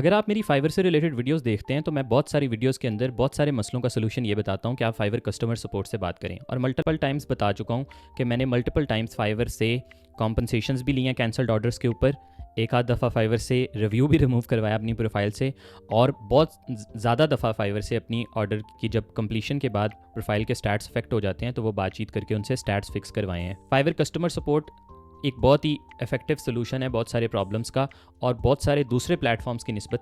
अगर आप मेरी फाइवर से रिलेटेड वीडियोस देखते हैं तो मैं बहुत सारी वीडियोस के अंदर बहुत सारे मसलों का सोल्यूशन ये बताता हूँ कि आप फाइवर कस्टमर सपोर्ट से बात करें, और मल्टीपल टाइम्स बता चुका हूँ कि मैंने मल्टीपल टाइम्स फाइवर से कॉम्पनसेशंस भी लिए हैं कैंसल्ड ऑर्डर्स के ऊपर। एक आध दफ़ा फाइवर से रिव्यू भी रिमूव करवाया अपनी प्रोफाइल से, और बहुत ज़्यादा दफ़ा फाइवर से अपनी ऑर्डर की जब कंप्लीशन के बाद प्रोफाइल के स्टैट्स अफेक्ट हो जाते हैं तो वो बातचीत करके उनसे स्टैट्स फिक्स करवाए हैं। फाइवर कस्टमर सपोर्ट एक बहुत ही इफेक्टिव सोल्यूशन है बहुत सारे प्रॉब्लम्स का, और बहुत सारे दूसरे प्लेटफॉर्म्स की निस्बत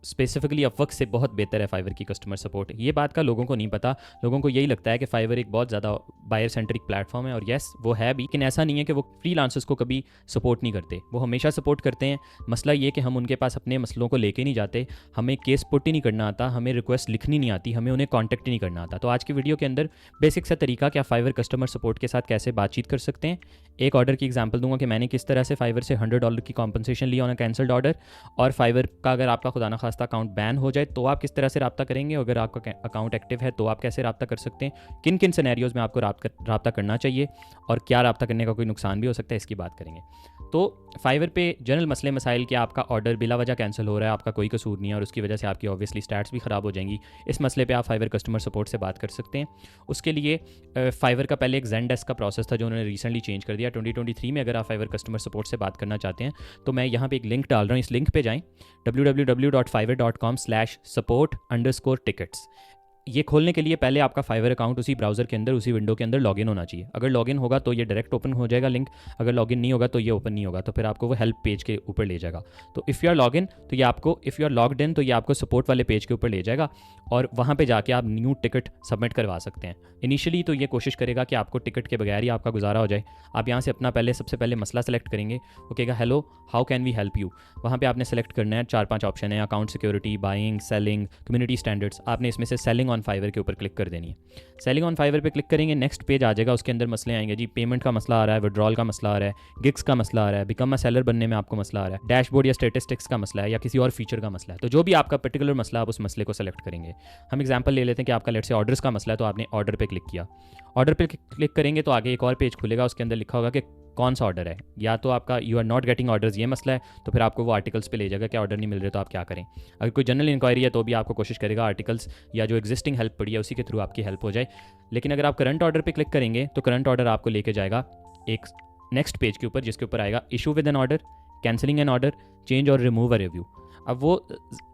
स्पेसिफिकली अपवर्क से बहुत बेहतर है फाइवर की कस्टमर सपोर्ट। ये बात का लोगों को नहीं पता। लोगों को यही लगता है कि फाइवर एक बहुत ज़्यादा बायर सेंट्रिक प्लेटफॉर्म है, और येस वो है भी, लेकिन ऐसा नहीं है कि वो फ्रीलांसर्स को कभी सपोर्ट नहीं करते। वो हमेशा सपोर्ट करते हैं। मसला ये कि हम उनके पास अपने मसलों को लेके नहीं जाते, हमें केस पुट ही नहीं करना आता, हमें रिक्वेस्ट लिखनी नहीं आती, हमें उन्हें कॉन्टैक्ट ही नहीं करना आता। तो आज की वीडियो के अंदर बेसिक सा तरीका कि आप फाइवर कस्टमर सपोर्ट के साथ कैसे बातचीत कर सकते हैं। एक ऑर्डर की एग्जांपल दूंगा कि मैंने किस तरह से फाइवर से $100 की कॉम्पनसेशन ली ऑन अ कैंसल्ड ऑर्डर, और फाइवर का अगर आपका खुदा न खास्ता अकाउंट बैन हो जाए तो आप किस तरह से रब्ता करेंगे, अगर आपका अकाउंट एक्टिव है तो आप कैसे रब्ता कर सकते हैं, किन किन सिनेरियोज में आपको रब्ता करना चाहिए, और क्या रब्ता करने का कोई नुकसान भी हो सकता है, इसकी बात करेंगे। तो फाइवर पे जनरल मसले मसाइल कि आपका ऑर्डर बिला वजह कैंसिल हो रहा है, आपका कोई कसूर नहीं है, और उसकी वजह से आपकी ऑब्वियसली स्टैट्स भी ख़राब हो जाएंगी। इस मसले पे आप फाइवर कस्टमर सपोर्ट से बात कर सकते हैं। उसके लिए फाइवर का पहले एक ज़ेनडेस्क का प्रोसेस था जो उन्होंने रिसेंटली चेंज कर दिया 2023 में। अगर आप फाइवर कस्टमर सपोर्ट से बात करना चाहते हैं तो मैं यहाँ पे एक लिंक डाल रहा हूँ, इस लिंक पे जाएँ www.fiverr.com/support_tickets। ये खोलने के लिए पहले आपका फाइवर अकाउंट उसी ब्राउज़र के अंदर, उसी विंडो के अंदर लॉगिन होना चाहिए। अगर लॉगिन होगा तो ये डायरेक्ट ओपन हो जाएगा लिंक, अगर लॉगिन नहीं होगा तो ये ओपन नहीं होगा, तो फिर आपको वो हेल्प पेज के ऊपर ले जाएगा। तो इफ़ यू आर लॉगिन तो ये आपको, if you are logged in तो ये आपको सपोर्ट वाले पेज के ऊपर ले जाएगा, और वहाँ पे जाके आप न्यू टिकट सबमिट करवा सकते हैं। इनिशियली तो ये कोशिश करेगा कि आपको टिकट के बगैर ही आपका गुजारा हो जाए। आप यहाँ से अपना सबसे पहले मसला सेलेक्ट करेंगे। वो कहेगा hello how can we help you. वहाँ पे आपने सेलेक्ट करना है, 4-5 ऑप्शन है, account security, buying, selling, community standards. आपने इसमें से सेलिंग ऑन फाइवर के ऊपर क्लिक कर देनी है। सेलिंग ऑन फाइवर पे क्लिक करेंगे, नेक्स्ट पेज आ जाएगा, उसके अंदर मसले आएंगे जी। पेमेंट का मसला आ रहा है, विड्रॉल का मसला आ रहा है, गिग्स का मसला आ रहा है, बिकम अ सेलर बनने में आपको मसला आ रहा है, डैशबोर्ड या स्टेटिस्टिक्स का मसला है, या किसी और फीचर का मसला है। तो जो भी आपका पर्टिकुलर मसला, आप उस मसले को सेलेक्ट करेंगे। हम एग्जांपल ले लेते हैं कि आपका लेट से ऑर्डर्स का मसला है, तो आपने ऑर्डर पे क्लिक किया। ऑर्डर पे क्लिक करेंगे तो आगे एक और पेज खुलेगा, उसके अंदर लिखा होगा कि कौन सा ऑर्डर है। या तो आपका you are not getting orders ये मसला है, तो फिर आपको वो आर्टिकल्स पे ले जाएगा कि ऑर्डर नहीं मिल रहे तो आप क्या करें। अगर कोई जनरल इंक्वायरी है तो भी आपको कोशिश करेगा आर्टिकल्स या जो एग्जिस्टिंग हेल्प पड़ी है उसी के थ्रू आपकी हेल्प हो जाए। लेकिन अगर आप करंट ऑर्डर पे क्लिक करेंगे तो करंट ऑर्डर आपको लेके जाएगा एक नेक्स्ट पेज के ऊपर, जिसके ऊपर आएगा issue with an order, cancelling an order, change और रिमूव अ रिव्यू। अब वो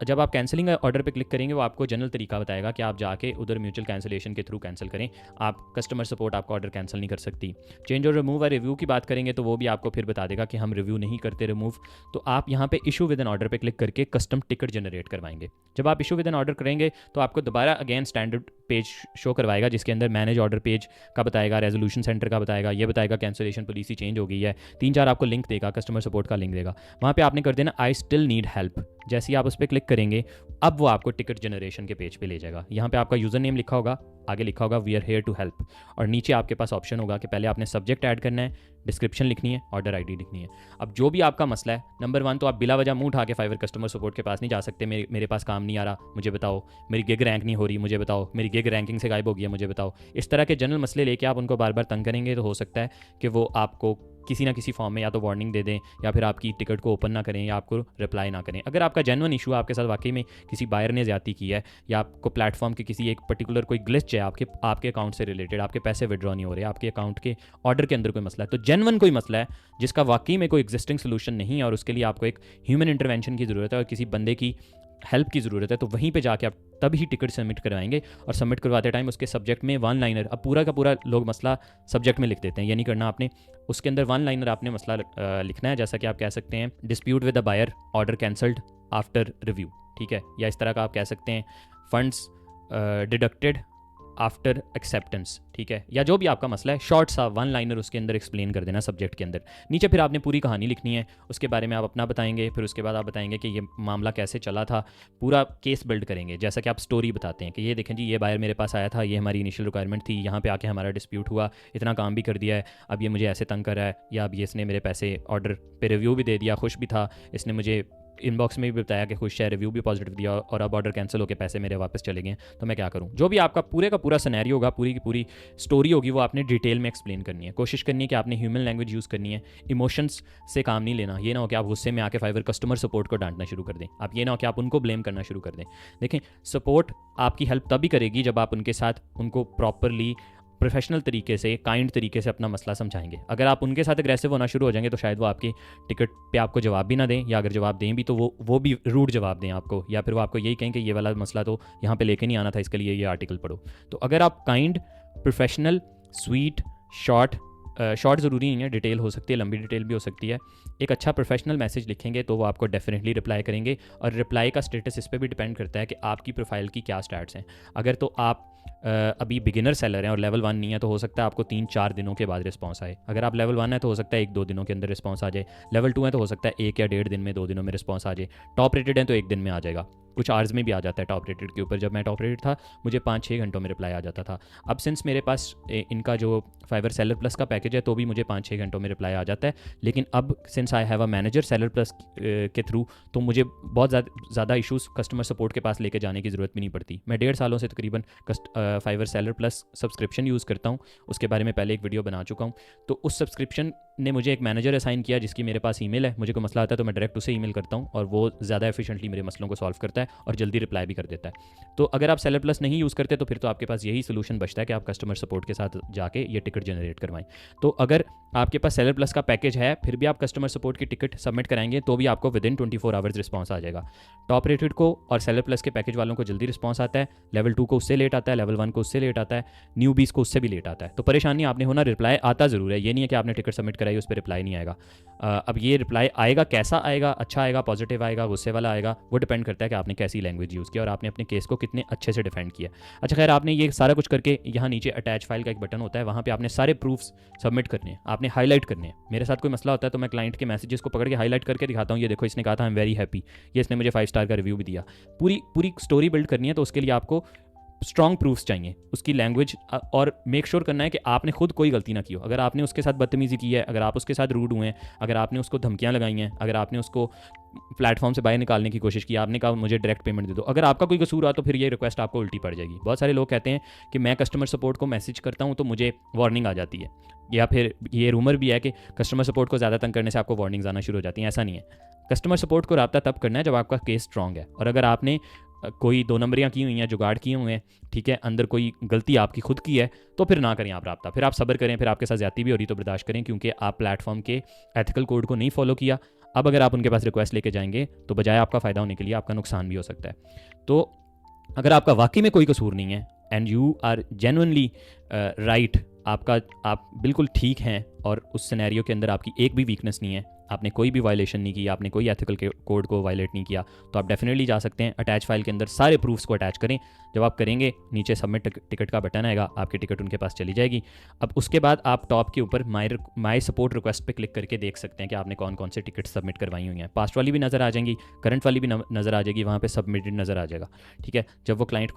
जब आप कैंसिलिंग ऑर्डर पे क्लिक करेंगे वो आपको जनरल तरीका बताएगा कि आप जाके उधर म्यूचुअल कैंसिलेशन के थ्रू कैंसिल करें। आप कस्टमर सपोर्ट आपका ऑर्डर कैंसिल नहीं कर सकती। चेंज और रिमूव और रिव्यू की बात करेंगे तो वो भी आपको फिर बता देगा कि हम रिव्यू नहीं करते रिमूव। तो आप यहाँ पे इशू विद एन ऑर्डर पे क्लिक करके कस्टम टिकट जनरेट करवाएंगे। जब आप इशू विद एन ऑर्डर करेंगे तो आपको दोबारा अगेन स्टैंडर्ड पेज शो करवाएगा, जिसके अंदर मैनेज ऑर्डर पेज का बताएगा, रेजोल्यूशन सेंटर का बताएगा, ये बताएगा कैंसिलेशन पॉलिसी चेंज हो गई है, 3-4 आपको लिंक देगा, कस्टमर सपोर्ट का लिंक देगा। वहाँ पे आपने कर देना आई स्टिल नीड हेल्प। जैसे ही आप उस पर क्लिक करेंगे अब वो आपको टिकट जनरेशन के पेज पे ले जाएगा। यहाँ पे आपका यूज़र नेम लिखा होगा, आगे लिखा होगा we are here to help, और नीचे आपके पास ऑप्शन होगा कि पहले आपने सब्जेक्ट ऐड करना है, डिस्क्रिप्शन लिखनी है, ऑर्डर आईडी लिखनी है। अब जो भी आपका मसला है, नंबर 1 तो आप बिला वजह मुंह उठा के फाइवर कस्टमर सपोर्ट के पास नहीं जा सकते। मेरे पास काम नहीं आ रहा, मुझे बताओ, मेरी गिग रैंक नहीं हो रही, मुझे बताओ, मेरी गिग रैंकिंग से गायब हो गया, मुझे बताओ। इस तरह के जनरल मसले लेके आप उनको बार बार तंग करेंगे तो हो सकता है कि वो आपको किसी ना किसी फॉर्म में या तो वार्निंग दे दें, या फिर आपकी टिकट को ओपन ना करें, या आपको रिप्लाई ना करें। अगर आपका जेन्युइन इशू आपके साथ वाकई में किसी बायर ने ज़्यादती की है, या आपको प्लेटफॉर्म के किसी एक पर्टिकुलर कोई ग्लिच है आपके अकाउंट से रिलेटेड, आपके पैसे विड्रॉ नहीं हो रहे, आपके अकाउंट के ऑर्डर के अंदर कोई मसला है, तो जेन्युइन कोई मसला है जिसका वाकई में कोई एग्जिस्टिंग सोल्यूशन नहीं है और उसके लिए आपको एक ह्यूमन इंटरवेंशन की ज़रूरत है और किसी बंदे की हेल्प की ज़रूरत है, तो वहीं पे जाके आप तभी टिकट सबमिट करवाएंगे। और सबमिट करवाते टाइम उसके सब्जेक्ट में 1 लाइनर, अब पूरा का पूरा लोग मसला सब्जेक्ट में लिख देते हैं, ये नहीं करना आपने। उसके अंदर 1 लाइनर आपने मसला लिखना है, जैसा कि आप कह सकते हैं dispute with the buyer, order cancelled after review, ठीक है। या इस तरह का आप कह सकते हैं फंड्स डिडक्टेड आफ्टर एक्सेप्टेंस, ठीक है। या जो भी आपका मसला है, शॉर्ट सा 1 लाइनर उसके अंदर एक्सप्लेन कर देना सब्जेक्ट के अंदर। नीचे फिर आपने पूरी कहानी लिखनी है, उसके बारे में आप अपना बताएंगे, फिर उसके बाद आप बताएंगे कि ये मामला कैसे चला था, पूरा केस बिल्ड करेंगे। जैसा कि आप स्टोरी बताते हैं कि ये देखें जी, ये बायर मेरे पास आया था, ये हमारी इनिशियल रिक्वायरमेंट थी, यहाँ पे आके हमारा डिस्प्यूट हुआ, इतना काम भी कर दिया है, अब ये मुझे ऐसे तंग कर रहा है, या अब ये इसने मेरे पैसे ऑर्डर पे रिव्यू भी दे दिया, खुश भी था, इसने मुझे इनबॉक्स में भी बताया कि खुश है, रिव्यू भी पॉजिटिव दिया और अब ऑर्डर कैंसिल होकर पैसे मेरे वापस चले गए, तो मैं क्या करूँ। जो भी आपका पूरे का पूरा सिनेरियो होगा, पूरी की पूरी स्टोरी होगी, वो आपने डिटेल में एक्सप्लेन करनी है। कोशिश करनी है कि आपने ह्यूमन लैंग्वेज यूज़ करनी है, इमोशंस से काम नहीं लेना। ये ना हो कि आप गुस्से में आके फाइवर कस्टमर सपोर्ट को डांटना शुरू कर दें, आप ये ना हो कि आप उनको ब्लेम करना शुरू कर दें। देखें, सपोर्ट आपकी हेल्प तभी करेगी जब आप उनके साथ उनको प्रॉपरली प्रोफेशनल तरीके से, काइंड तरीके से अपना मसला समझाएंगे। अगर आप उनके साथ एग्रेसिव होना शुरू हो जाएंगे तो शायद वो आपकी टिकट पे आपको जवाब भी ना दें, या अगर जवाब दें भी तो वो भी रूड जवाब दें आपको, या फिर वो आपको यही कहें कि ये वाला मसला तो यहाँ पे लेके नहीं आना था, इसके लिए ये आर्टिकल पढ़ो। तो अगर आप काइंड, प्रोफेशनल, स्वीट, शॉर्ट ज़रूरी नहीं है, डिटेल हो सकती है, लंबी डिटेल भी हो सकती है, एक अच्छा प्रोफेशनल मैसेज लिखेंगे तो वो आपको डेफिनेटली रिप्लाई करेंगे। और रिप्लाई का स्टेटस इस पर भी डिपेंड करता है कि आपकी प्रोफाइल की क्या स्टैट्स हैं। अगर तो आप अभी बिगिनर सेलर हैं और लेवल 1 नहीं है तो हो सकता है आपको 3-4 दिनों के बाद रिस्पॉन्स आए। अगर आप लेवल 1 है तो हो सकता है 1-2 दिनों के अंदर रिस्पॉन्स आ जाए। लेवल 2 है तो हो सकता है 1 या 1.5 दिन में, 2 दिनों में रिस्पॉन्स आ जाए। टॉप रेटेड है तो 1 दिन में आ जाएगा, कुछ आवर्स में भी आ जाता है टॉप रेटेड के ऊपर। जब मैं टॉप रेटेड था मुझे 5-6 घंटों में रिप्लाई आ जाता था। अब सिंस मेरे पास इनका जो फाइवर सेलर प्लस का पैकेज है तो भी मुझे 5-6 घंटों में रिप्लाई आ जाता है। लेकिन अब since I have a manager seller plus के थ्रू, तो मुझे बहुत ज़्यादा इशूज़ कस्टमर सपोर्ट के पास लेके जाने की ज़रूरत भी नहीं पड़ती। मैं 1.5 सालों से तकरीबन Fiverr seller plus subscription use करता हूँ, उसके बारे में पहले एक वीडियो बना चुका हूँ। तो उस सब्सक्रिप्शन ने मुझे एक मैनेजर असाइन किया जिसकी मेरे पास ईमेल है। मुझे कोई मसला आता है तो मैं डायरेक्ट उसे ईमेल करता हूँ और वो ज़्यादा एफिशिएंटली मेरे मसलों को सॉल्व करता है और जल्दी रिप्लाई भी कर देता है। तो अगर आप सेलर प्लस नहीं यूज़ करते तो फिर तो आपके पास यही सोल्यूशन बचता है कि आप कस्टमर सपोर्ट के साथ जाके ये टिकट जनरेट करवाएं। तो अगर आपके पास सेलर प्लस का पैकेज है फिर भी आप कस्टमर सपोर्ट की टिकट सबमिट कराएंगे तो भी आपको विदिन 24 आवर्स रिस्पॉन्स आ जाएगा। टॉप रेटेड को और सेलर प्लस के पैकेज वालों को जल्दी रिस्पॉन्स आता है, लेवल 2 को उससे लेट आता है, लेवल 1 को उससे लेट आता है, न्यू बीस को उससे भी लेट आता है। तो परेशानी आपने होना, रिप्लाई आता ज़रूर है, ये नहीं है कि आपने टिकट सबमिट कराई उस पर रिप्लाई नहीं आएगा। अब ये रिप्लाई आएगा, कैसा आएगा, अच्छा आएगा, पॉजिटिव आएगा, गुस्से वाला आएगा, वो डिपेंड करता है कि आपने कैसी लैंग्वेज यूज़ किया और आपने अपने केस को कितने अच्छे से डिफेंड किया। अच्छा खैर, आपने ये सारा कुछ करके यहाँ नीचे अटैच फाइल का एक बटन होता है, वहाँ पे आपने सारे प्रूफ्स सबमिट करने हैं, आपने हाईलाइट करने हैं। मेरे साथ कोई मसला होता है तो मैं क्लाइंट के मैसेजेस को पकड़ के हाईलाइट करके दिखाता हूँ, ये देखो इसने कहा था आई एम वेरी हैप्पी, ये इसने मुझे 5 स्टार का रिव्यू भी दिया। पूरी स्टोरी बिल्ड करनी है तो उसके लिए आपको स्ट्रॉन्ग प्रूफ्स चाहिए, उसकी लैंग्वेज, और मेक श्योर करना है कि आपने खुद कोई गलती ना की हो। अगर आपने उसके साथ बदतमीजी की है, अगर आप उसके साथ रूड हुए हैं, अगर आपने उसको धमकियां लगाई हैं, अगर आपने उसको प्लेटफॉर्म से बाहर निकालने की कोशिश की, आपने कहा मुझे डायरेक्ट पेमेंट दे दो, अगर आपका कोई कसूर हुआ तो फिर ये रिक्वेस्ट आपको उल्टी पड़ जाएगी। बहुत सारे लोग कहते हैं कि मैं कस्टमर सपोर्ट को मैसेज करता हूँ तो मुझे वार्निंग आ जाती है, या फिर ये रूमर भी है कि कस्टमर सपोर्ट को ज़्यादा तंग करने से आपको वार्निंग्स आना शुरू हो जाती हैं। ऐसा नहीं है, कस्टमर सपोर्ट को रब्ता तब करना है जब आपका केस स्ट्रॉन्ग है। और अगर आपने कोई 2 नंबरियाँ की हुई हैं, जुगाड़ किए हुए हैं, ठीक है, अंदर कोई गलती आपकी खुद की है, तो फिर ना करें आप रब्ता, फिर आप सब्र करें, फिर आपके साथ ज़्यादती भी हो रही तो बर्दाश्त करें, क्योंकि आप प्लेटफॉर्म के एथिकल कोड को नहीं फॉलो किया। अब अगर आप उनके पास रिक्वेस्ट लेके जाएंगे तो बजाय आपका फ़ायदा होने के लिए आपका नुकसान भी हो सकता है। तो अगर आपका वाकई में कोई कसूर नहीं है and you are genuinely right, आप बिल्कुल ठीक हैं और उस सिनेरियो के अंदर आपकी एक भी वीकनेस नहीं है, आपने कोई भी वायलेशन नहीं की, आपने कोई एथिकल के कोड को वायलेट नहीं किया, तो आप डेफिनेटली जा सकते हैं। अटैच फाइल के अंदर सारे प्रूफ्स को अटैच करें। जब आप करेंगे नीचे सबमिट टिकट का बटन आएगा, आपकी टिकट उनके पास चली जाएगी। अब उसके बाद आप टॉप के ऊपर माई सपोर्ट रिक्वेस्ट पे क्लिक करके देख सकते हैं कि आपने कौन कौन से टिकट सबमिट करवाई हुई हैं। पास्ट वाली भी नज़र आ जाएंगी, करंट वाली भी नज़र आ जाएगी, वहाँ पे सबमिटेड नज़र आ जाएगा। ठीक है, जब वो क्लाइंट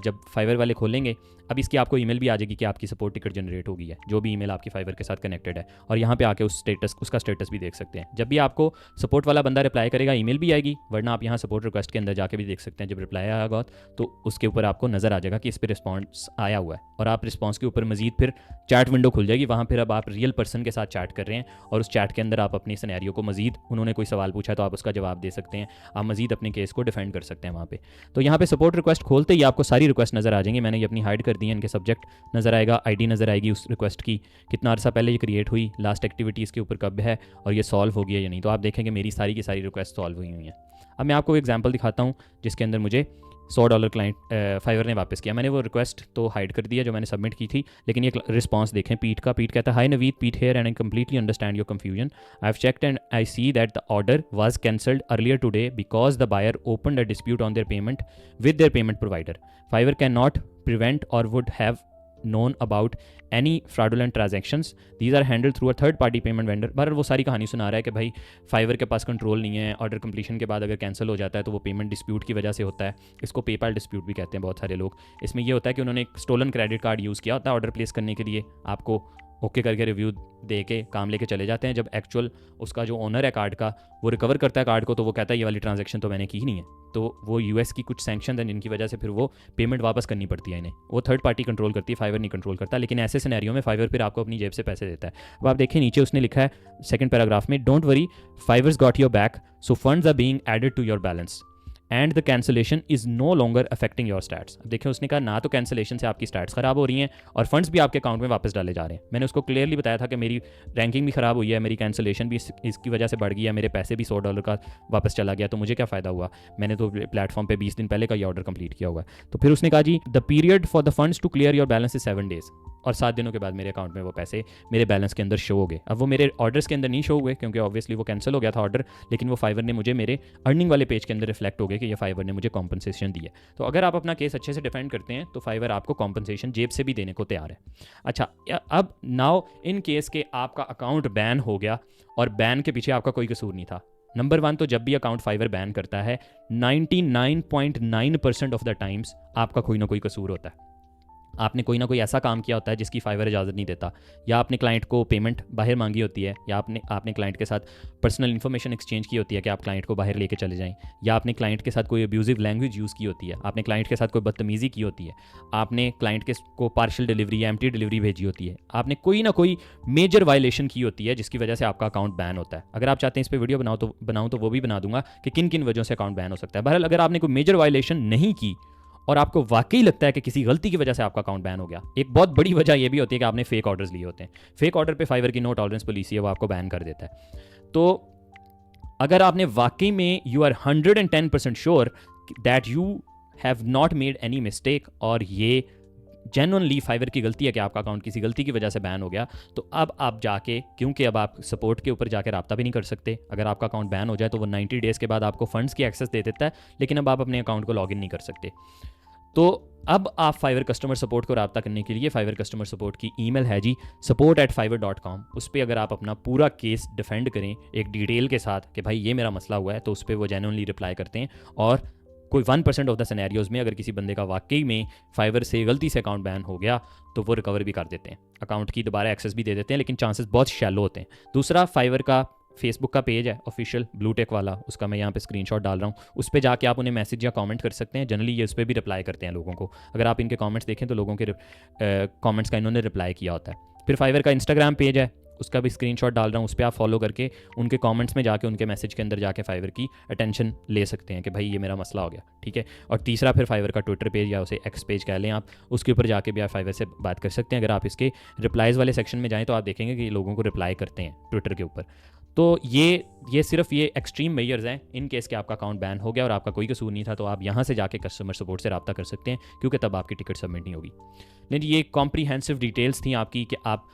जब फाइवर वाले खोलेंगे, अब इसकी आपको ईमेल भी आ जाएगी कि आपकी सपोर्ट टिकट जनरेट हो गई है, जो भी ईमेल आपकी फाइवर के साथ कनेक्टेड है, और यहाँ पे आके उसका स्टेटस भी देख सकते हैं। जब भी आपको सपोर्ट वाला बंदा रिप्लाई करेगा ईमेल भी आएगी, वरना आप यहाँ सपोर्ट रिक्वेस्ट के अंदर जाके भी देख सकते हैं। जब रिप्लाई आएगा तो उसके ऊपर आपको नज़र आ जाएगा कि इस पर रिस्पॉन्स आया हुआ है, और आप रिस्पॉन्स के ऊपर मजीद फिर चैट विंडो खुल जाएगी। वहाँ फिर अब आप रियल पर्सन के साथ चैट कर रहे हैं और उस चैट के अंदर आप अपनी सिनेरियो को मजीद, उन्होंने कोई सवाल पूछा तो आप उसका जवाब दे सकते हैं, आप मजीद अपने केस को डिफेंड कर सकते हैं वहाँ पे। तो यहाँ पे सपोर्ट रिक्वेस्ट खोलते ही आपको सारी रिक्वेस्ट नज़र आ जाएंगी। मैंने ये अपनी हाइड कर दी है, इनके सब्जेक्ट नज़र आएगा, आईडी नज़र आएगी उस रिक्वेस्ट की, कितना अर्सा पहले ये क्रिएट हुई, लास्ट एक्टिविटी इसके ऊपर कब है, और ये सॉल्व हो गया या नहीं। तो आप देखेंगे मेरी सारी की सारी रिक्वेस्ट सॉल्व हुई हैं। अब मैं आपको एग्जांपल दिखाता हूँ जिसके अंदर मुझे $100 क्लाइंट फाइवर ने वापस किया। मैंने वो रिक्वेस्ट तो हाइड कर दिया जो मैंने सबमिट की थी, लेकिन ये रिस्पांस देखें पीट कहता है, hi Naveed, Pete here and I completely understand your confusion. I have checked and I see that the order was cancelled earlier today because the buyer opened a dispute on their payment with their payment provider. Fiverr can not prevent or would have known about any fraudulent transactions. These are handled through a third party payment vendor। बहरहाल वो सारी कहानी सुना रहा है कि भाई fibre के पास कंट्रोल नहीं है, ऑर्डर कंप्लीशन के बाद अगर कैंसिल हो जाता है तो वो पेमेंट डिस्प्यूट की वजह से होता है। इसको पेपाल डिस्प्यूट भी कहते हैं बहुत सारे लोग। इसमें ये होता है कि उन्होंने एक स्टोलन क्रेडिट कार्ड यूज़ किया होता है ऑर्डर प्लेस करने के लिए, आपको ओके करके रिव्यू दे के काम लेके चले जाते हैं। जब एक्चुअल उसका जो ओनर है कार्ड का वो रिकवर करता है कार्ड को, तो वो कहता है ये वाली ट्रांजैक्शन तो मैंने की ही नहीं है। तो वो यूएस की कुछ सैंक्शन हैं जिनकी वजह से फिर वो पेमेंट वापस करनी पड़ती है इन्हें। वो थर्ड पार्टी कंट्रोल करती है, फाइवर नहीं कंट्रोल करता। लेकिन ऐसे सिनेरियो में फाइवर फिर आपको अपनी जेब से पैसे देता है। अब आप देखिए नीचे उसने लिखा है सेकंड पैराग्राफ में, don't worry Fiverr's got your back, so funds are being added to your balance and the cancellation is no longer affecting your stats. अब देखिए उसने कहा ना तो कैंसिलेशन से आपकी स्टैट्स खराब हो रही हैं और फंड्स भी आपके अकाउंट में वापस डाले जा रहे हैं। मैंने उसको क्लियरली बताया था कि मेरी रैंकिंग भी खराब हुई है, मेरी कैंसिलेशन भी इसकी वजह से बढ़ गई है, मेरे पैसे भी $100 का वापस चला गया, तो मुझे क्या फ़ायदा हुआ, मैंने तो प्लेटफॉर्म पे 20 दिन पहले का ये ऑर्डर कंप्लीट किया हुआ है। तो फिर उसने कहा जी the period for the funds to clear your balance is 7 days, और 7 दिनों के बाद मेरे अकाउंट में वो पैसे मेरे बैलेंस के अंदर शो हो गए। अब वो मेरे ऑर्डर्स के अंदर नहीं शो हुए क्योंकि ऑब्वियसली वो कैंसिल हो गया था ऑर्डर, लेकिन वो फाइवर ने मुझे मेरे अर्निंग वाले पेज के अंदर रिफ्लेक्ट हो गए कि ये फाइवर ने मुझे कॉम्पनसेशन दी है। तो अगर आप अपना केस अच्छे से डिफेंड करते हैं तो फाइवर आपको कॉम्पनसेशन जेब से भी देने को तैयार है। अच्छा, अब नाउ इन केस के आपका अकाउंट बैन हो गया और बैन के पीछे आपका कोई कसूर नहीं था। नंबर 1 तो जब भी अकाउंट फाइवर बैन करता है 99.9% ऑफ द टाइम्स आपका कोई ना कोई कसूर होता है। आपने कोई ना कोई ऐसा काम किया होता है जिसकी फाइवर इजाज़त नहीं देता, या आपने क्लाइंट को पेमेंट बाहर मांगी होती है, या आपने क्लाइंट के साथ पर्सनल इन्फॉर्मेशन एक्सचेंज की होती है कि आप क्लाइंट को बाहर लेके चले जाएं, या आपने क्लाइंट के साथ कोई अब्यूजिव लैंग्वेज यूज़ की होती है, आपने क्लाइंट के साथ कोई बदतमीज़ी की होती है, आपने क्लाइंट को पार्शियल डिलीवरी या एम्प्टी डिलीवरी भेजी होती है, आपने कोई ना कोई मेजर वायलेशन की होती है जिसकी वजह से आपका अकाउंट बैन होता है। अगर आप चाहते हैं इस पर वीडियो बनाऊँ तो वो भी बना दूंगा कि किन किन वजहों से अकाउंट बैन हो सकता है। बहरहाल अगर आपने कोई मेजर वायलेशन नहीं की और आपको वाकई लगता है कि किसी गलती की वजह से आपका अकाउंट बैन हो गया, एक बहुत बड़ी वजह यह भी होती है कि आपने फेक ऑर्डर्स लिए होते हैं। फेक ऑर्डर पे फाइवर की नो टॉलरेंस पॉलिसी है, वो आपको बैन कर देता है। तो अगर आपने वाकई में you are 110% sure that you have not made any mistake और ये जेन्युइनली फाइवर की गलती है कि आपका अकाउंट किसी गलती की वजह से बैन हो गया, तो अब आप जाके, क्योंकि अब आप सपोर्ट के ऊपर जाके रब्ता भी नहीं कर सकते, अगर आपका अकाउंट बैन हो जाए तो वो 90 डेज़ के बाद आपको फंड्स की एक्सेस दे देता है, लेकिन अब आप अपने अकाउंट को लॉगिन नहीं कर सकते। तो अब आप फाइवर कस्टमर सपोर्ट को रब्ता करने के लिए फाइवर कस्टमर सपोर्ट की ईमेल है जी support@fiverr.com, उस पर अगर आप अपना पूरा केस डिफेंड करें एक डिटेल के साथ कि भाई ये मेरा मसला हुआ है, तो उस पर वो जेन्युइनली रिप्लाई करते हैं। और कोई 1% ऑफ द सिनेरियोज़ में अगर किसी बंदे का वाकई में फाइवर से गलती से अकाउंट बैन हो गया तो वो रिकवर भी कर देते हैं, अकाउंट की दोबारा एक्सेस भी दे देते हैं, लेकिन चांसेस बहुत शैलो होते हैं। दूसरा, फाइवर का फेसबुक का पेज है ऑफिशियल ब्लूटेक वाला, उसका मैं यहाँ पे स्क्रीनशॉट डाल रहा हूँ, उस पर जाके आप उन्हें मैसेज या कमेंट कर सकते हैं। जनरली ये उस पर भी रिप्लाई करते हैं लोगों को। अगर आप इनके कमेंट्स देखें तो लोगों के कमेंट्स का इन्होंने रिप्लाई किया होता है। फिर फाइवर का इंस्टाग्राम पेज है, उसका भी स्क्रीनशॉट डाल रहा हूँ, उस पर आप फॉलो करके उनके कमेंट्स में जाके उनके मैसेज के अंदर जाके फाइवर की अटेंशन ले सकते हैं कि भाई ये मेरा मसला हो गया, ठीक है। और तीसरा फिर फाइवर का ट्विटर पेज या उसे एक्स पेज कह लें आप, उसके ऊपर जाके भी आप फाइवर से बात कर सकते हैं। अगर आप इसके रिप्लाइज़ वाले सेक्शन में जाएँ तो आप देखेंगे कि लोगों को रिप्लाई करते हैं ट्विटर के ऊपर। तो ये सिर्फ ये एक्सट्रीम मेजर्स हैं इन केस के आपका अकाउंट बैन हो गया और आपका कोई कसूर नहीं था, तो आप यहाँ से जाके कस्टमर सपोर्ट से रब्ता कर सकते हैं, क्योंकि तब आपकी टिकट सबमिट नहीं होगी। लेकिन ये कॉम्प्रीहेंसिव डिटेल्स थी आपकी कि आप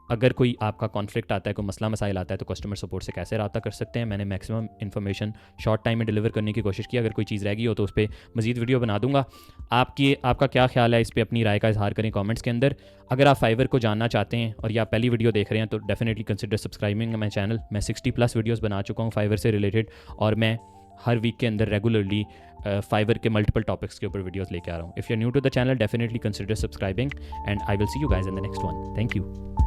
अगर कोई आपका कॉन्फ्लिक्ट आता है, कोई मसला मसाइल आता है, तो कस्टमर सपोर्ट से कैसे रब्ता कर सकते हैं। मैंने मैक्सिमम इन्फॉर्मेशन शॉर्ट टाइम में डिलीवर करने की कोशिश की। अगर कोई चीज़ रह गई हो तो उस पर मज़ीद वीडियो बना दूंगा। आपका क्या ख्याल है इस पर, अपनी राय का इजहार करें कमेंट्स के अंदर। अगर आप फाइवर को जानना चाहते हैं और या पहली वीडियो देख रहे हैं तो definitely consider subscribing my channel. मैं 60+ वीडियोज़ बना चुका हूँ फाइवर से रिलेटेड, और मैं हर वीक के अंदर रेगुलरली फाइवर के मल्टीपल टॉपिक्स के ऊपर वीडियोज़ लेके आ रहा हूँ। If you are new to the channel definitely consider subscribing and I will see you guys in the next one. Thank you.